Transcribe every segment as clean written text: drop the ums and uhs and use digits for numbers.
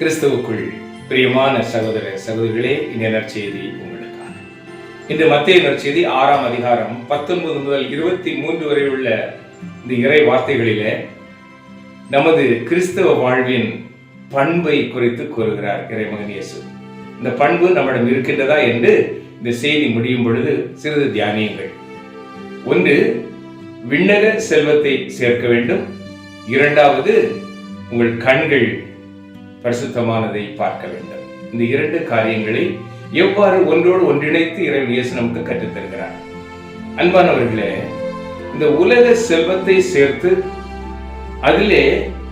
கிறிஸ்துவுக்குள் பிரியமான சகோதர சகோதரிகளே, இந்த நற்செய்தி உங்களுக்காக. இந்த மத்தேயு நற்செய்தி 6ஆம் அதிகாரம் 19 முதல் 23 வரை உள்ள இந்த இறை வார்த்தைகளிலே நமது கிறிஸ்தவ வாழ்வின் பண்பை குறித்து கூறுகிறார் இறைமகன் இயேசு. இந்த பண்பு நம்மிடம் இருக்கின்றதா என்று இந்த செய்தி முடியும் பொழுது சிறிது தியானியுங்கள். ஒன்று, விண்ணக செல்வத்தை சேர்க்க வேண்டும். இரண்டாவது, உங்கள் கண்கள் பரிசுத்தமானதை பார்க்க வேண்டும். இந்த இரண்டு காரியங்களை எவ்வாறு ஒன்றோடு ஒன்றிணைத்து இறைவன் இயேசு நமக்கு கற்றுத் தருகிறார். அன்பானவர்களே, இந்த உலக செல்வத்தை சேர்த்து அதிலே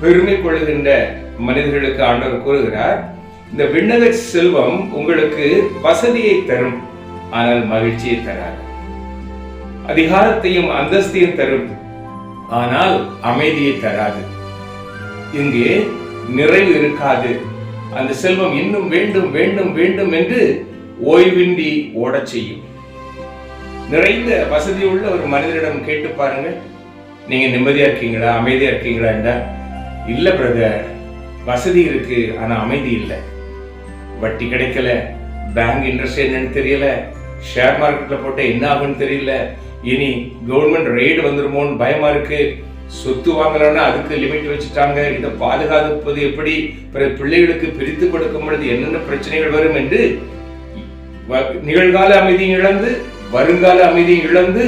பெருமை கொள்கின்ற மனிதர்களுக்கு ஆண்டவர் கூறுகிறார், இந்த விண்ணக செல்வம் உங்களுக்கு வசதியை தரும், ஆனால் மகிழ்ச்சியை தராது. அதிகாரத்தையும் அந்தஸ்தையும் தரும், ஆனால் அமைதியை தராது. இங்கே நிறைவு இருக்காது. அந்த செல்வம் இன்னும் வேண்டும் வேண்டும் வேண்டும் என்று ஓய்வின்றி ஓடச் செய்யும். நிறைந்த வசதி உள்ள ஒரு மனிதரிடம் கேட்டு பாருங்க, நீங்க நிம்மதியா இருக்கீங்களா, அமைதியா இருக்கீங்களா என்றா, இல்ல பிரதர், வசதி இருக்கு ஆனா அமைதி இல்லை. வட்டி கிடைக்கல, பேங்க் இன்ட்ரெஸ்ட் என்னன்னு தெரியல, ஷேர் மார்க்கெட்ல போட்ட என்ன ஆகுன்னு தெரியல, இனி கவர்மெண்ட் ரெய்டு வந்துருமோன்னு பயமா இருக்கு, சொத்து வாங்கலன்னா அதுக்கு லிமிட் வச்சுட்டாங்க, இதை பாதுகாப்பது எப்படி, பிள்ளைகளுக்கு பிரித்து கொடுக்கும் பொழுது என்னென்ன பிரச்சனைகள் வரும் என்று நிகழ்கால அமைதியும் இழந்து வருங்கால அமைதியும் இழந்து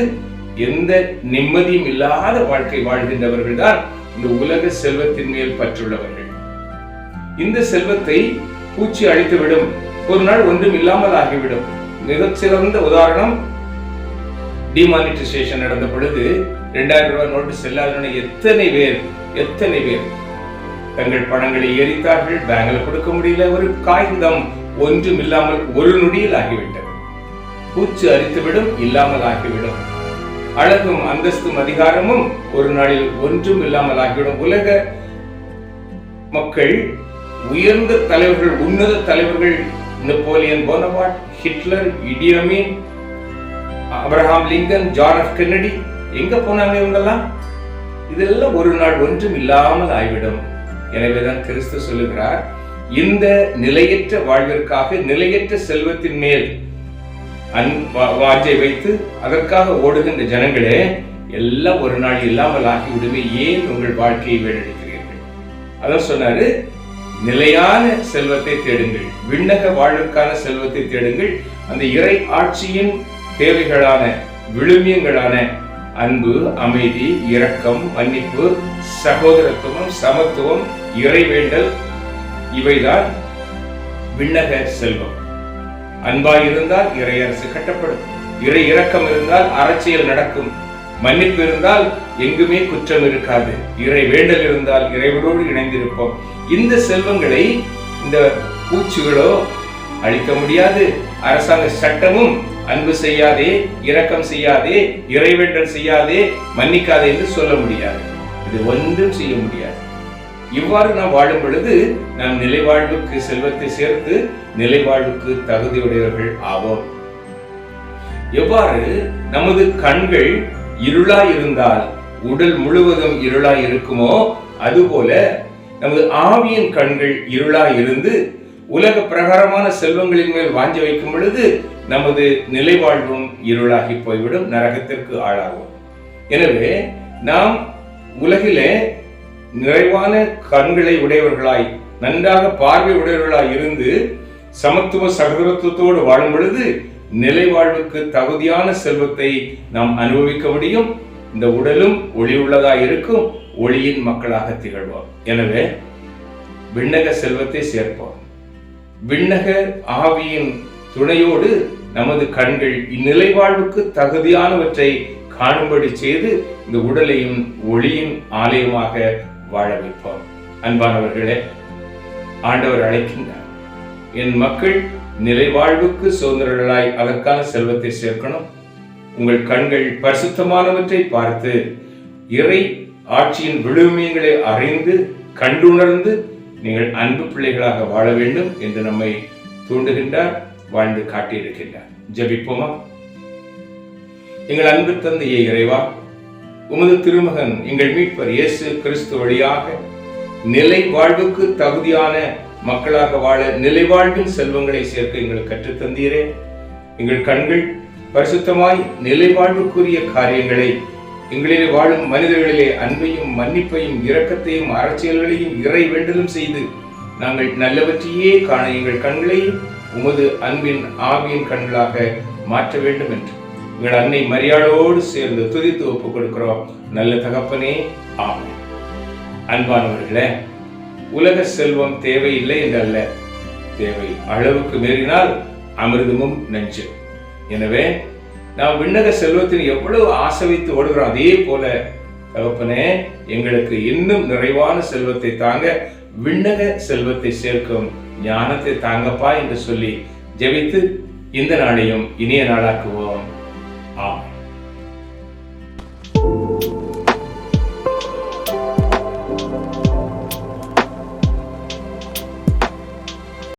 எந்த நிம்மதியும் இல்லாத வாழ்க்கை வாழ்கின்றவர்கள் தான் இந்த உலக செல்வத்தின் மேல் பற்றுள்ளவர்கள். இந்த செல்வத்தை பூச்சி அழித்துவிடும், ஒரு நாள் ஒன்றும் இல்லாமல் ஆகிவிடும். மிகச்சிறந்த உதாரணம், டிமானிட்டைசேஷன் நடந்த பொழுது 2000 ரூபாய் நோட்டு செல்லாத எத்தனை பேர் தங்கள் பணங்களை எரித்தார்கள். பேங்க்ல கொடுக்க முடியல, ஒரு காகிதம் ஒன்றும் இல்லாமல் ஒரு நொடியில் ஆகிவிட்டது. பூச்சி அரித்துவிடும், இல்லாமல் ஆகிவிடும். அழகும் அந்தஸ்தும் அதிகாரமும் ஒரு நாளில் ஒன்றும் இல்லாமல் ஆகிவிடும். உலக மக்கள், உயர்ந்த தலைவர்கள், உன்னத தலைவர்கள், Napoleon Bonaparte, Hitler, Idi Amin, Abraham Lincoln, John F Kennedy, எங்க போனாங்க இவங்கெல்லாம்? இதெல்லாம் ஒரு நாள் ஒன்றும் இல்லாமல் ஆகிவிடும். எனவேதான் கிறிஸ்து சொல்லுகிறார், இந்த நிலையற்ற வாழ்விற்காக, நிலையற்ற செல்வத்தின் மேல் வாஞ்சை வைத்து அதற்காக ஓடுகின்ற ஜனங்களே, எல்லாம் ஒரு நாள் இல்லாமல் ஆகிவிடுமே, ஏன் உங்கள் வாழ்க்கையை வீணடிக்கிறீர்கள்? அதான் சொன்னாரு, நிலையான செல்வத்தை தேடுங்கள், விண்ணக வாழ்விற்கான செல்வத்தை தேடுங்கள். அந்த இறை ஆட்சியின் தேவைகளான விழுமியங்களான அன்பு, அமைதி, இரக்கம், மன்னிப்பு, சகோதரத்துவம், சமத்துவம், இறைவேண்டல், இவைதான் விண்ணக செல்வம். அன்பாய் இருந்தால் இறை அரசு கட்டப்படும், இறை இரக்கம் இருந்தால் அரசியல் நடக்கும், மன்னிப்பு இருந்தால் எங்குமே குற்றம் இருக்காது, இறை வேண்டல் இருந்தால் இறைவனோடு இணைந்திருப்போம். இந்த செல்வங்களை இந்த பூச்சிகளோ அழிக்க முடியாது. அரசாங்க சட்டமும் அன்பு செய்யாதே, இரக்கம் செய்யாதே, இறைவேண்டல் செய்யாதே, மன்னிக்காதே என்று சொல்ல முடியாது. இது ஒன்றும் செய்ய முடியாது. இவ்வாறு நாம் வாழும் பொழுது நாம் நிலைவாழ்வுக்கு செல்வத்தை சேர்த்து நிலைவாழ்வுக்கு தகுதியுடையவர்கள் ஆவோம். எவ்வாறு நமது கண்கள் இருளாய் இருந்தால் உடல் முழுவதும் இருளாய் இருக்குமோ, அதுபோல நமது ஆவியின் கண்கள் இருளாய் இருந்து உலக பிரகாரமான செல்வங்களின் மேல் வாஞ்ச வைக்கும் பொழுது நமது நிலைவாழ்வும் இருளாகி போய்விடும், நரகத்திற்கு ஆளாகும். எனவே நாம் உலகிலே நிறைவான கண்களை உடையவர்களாய், நன்றாக பார்வை உடையவர்களாய் இருந்து சமத்துவ சகோதரத்துவத்தோடு வாழும் பொழுது நிலைவாழ்வுக்கு தகுதியான செல்வத்தை நாம் அனுபவிக்க முடியும். இந்த உடலும் ஒளி உள்ளதாய் இருக்கும், ஒளியின் மக்களாக திகழ்வோம். எனவே விண்ணக செல்வத்தை சேர்ப்போம். விண்ணக ஆவியின் துணையோடு நமது கண்கள் இந்நிலைவாழ்வுக்கு தகுதியானவற்றை காணும்படி செய்து இந்த உடலையும் ஒளியின் ஆலயமாக வாழ வைப்போம். அன்பானவர்களே, ஆண்டவர் அழைக்கின்றார், என் மக்கள் நிலைவாழ்வுக்கு சுதந்திரர்களாய் அதற்கான செல்வத்தை சேர்க்கணும். உங்கள் கண்கள் பரிசுத்தமானவற்றை பார்த்து இறை ஆட்சியின் விழுமியங்களை அறிந்து கண்டுணர்ந்து நீங்கள் அன்பு பிள்ளைகளாக வாழ வேண்டும் என்று நம்மை தூண்டுகின்றார், வாழ்ந்து காட்டியிருக்கின்றார். ஜெபிப்போமா? எங்கள் அன்பு தந்தையே இறைவா, உமது திருமகன் எங்கள் மீட்பர் இயேசு கிறிஸ்து வழியாக நிலை வாழ்வுக்கு தகுதியான மக்களாக வாழ நிலைவாழ்வின் செல்வங்களை சேர்க்க எங்களுக்கு கற்றுத்தந்தீரே. எங்கள் கண்கள் பரிசுத்தமாய் நிலைவாழ்வுக்குரிய காரியங்களை, எங்களிலே வாழும் மனிதர்களிலே அன்பையும் மன்னிப்பையும் இரக்கத்தையும் அரசியல்களையும் இறை வேண்டலும் செய்து நாங்கள் நல்லவற்றையே காண எங்கள் கண்களை உமது அன்பின் ஆவியின் கண்களாக மாற்ற வேண்டும் என்று எங்கள் அன்னை மரியாளோடு சேர்ந்து துதித்து ஒப்புக் கொடுக்கிறோம். நல்ல தகப்பனே, ஆமென். அன்பானவர்களே, உலக செல்வம் தேவையில்லை என்றல்ல, தேவை அளவுக்கு மீறினால் அமிர்தமும் நஞ்சு. எனவே நாம் விண்ணக செல்வத்தின் எவ்வளவு ஆசை வைத்து ஓடுகிறோம், அதே போல தகப்பனே எங்களுக்கு இன்னும் நிறைவான செல்வத்தை தாங்க, விண்ணக செல்வத்தை சேர்க்கும் ஞானத்தை தாங்கப்பா என்று சொல்லி ஜெபித்து இந்த நாளையும் இனிய நாளாக்குவோம்.